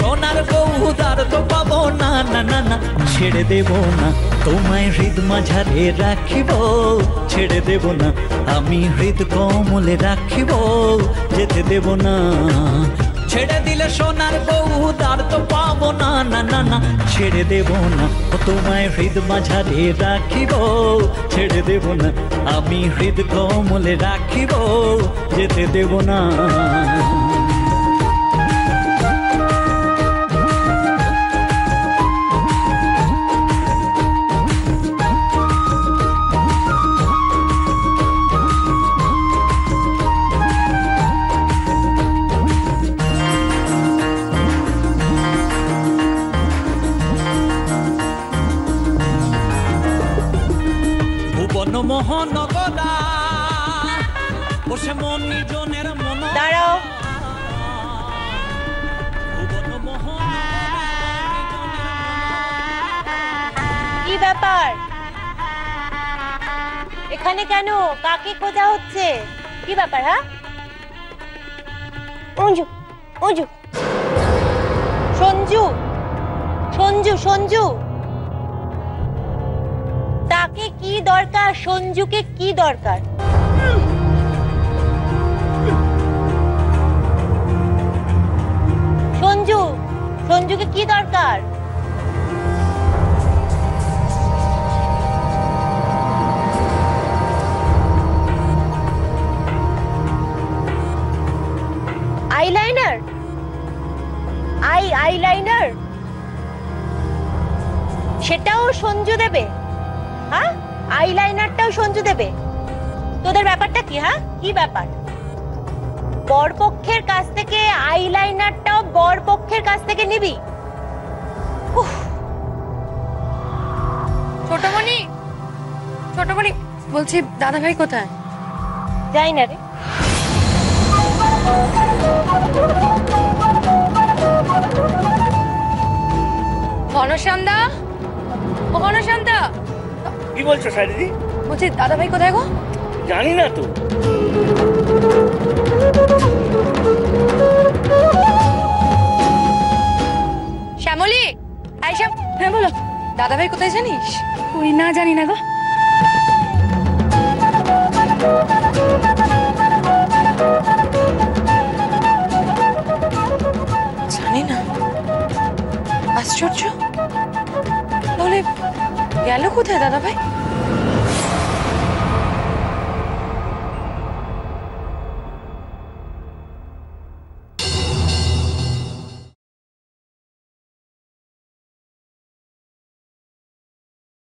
সোনার বউ উদার তো পাবো না, না না না ছেড়ে দেব না তোমায় হৃদ মাঝারে রাখিব, ছেড়ে দেব না আমি হৃদ কমলে রাখিব, যেতে দেব না। ছেড়ে দিলে সোনার বউ উদার তো পাবো না, না না না ছেড়ে দেব না তোমায় হৃদ মাঝারে রাখিব, ছেড়ে দেব না আমি হৃদ কমলে রাখিব, যেতে দেব না। মহানগরা বসে মন নিজনের মন দাঁড়াও। কি ব্যাপার এখানে কেন? কাকে খোঁজা হচ্ছে? কি ব্যাপার? হ্যাঁ অঞ্জু, অঞ্জু, সঞ্জু, সঞ্জু, সঞ্জু, তাকে কি দরকার? সঞ্জুকে কি দরকার? সঞ্জু, সঞ্জুকে কি দরকার? আইলাইনার, আইলাইনার সেটাও সঞ্জু দেবে? হ্যাঁ আইলাইনারটাও সঞ্জু দেবে? তোদের ব্যাপারটা কি? হ্যাঁ কি ব্যাপার? বরপক্ষের কাছ থেকে আইলাইনারটাও বরপক্ষের কাছ থেকে নিবি? ছোটমণি, ছোটমণি বলছি দাদা ভাই কোথায়? যাই না রে। ঘনশ্যামদা, ও ঘনশ্যামদা। কি বলছো শালিদি? বলছি দাদা ভাই কোথায় গো? জানি না তো। শ্যামলী, আইসা। হ্যাঁ বলো। দাদা ভাই কোথায় জানিস? ওই না, জানি না গো। জানি না? আশ্চর্য। তাহলে গেল কোথায় দাদা ভাই?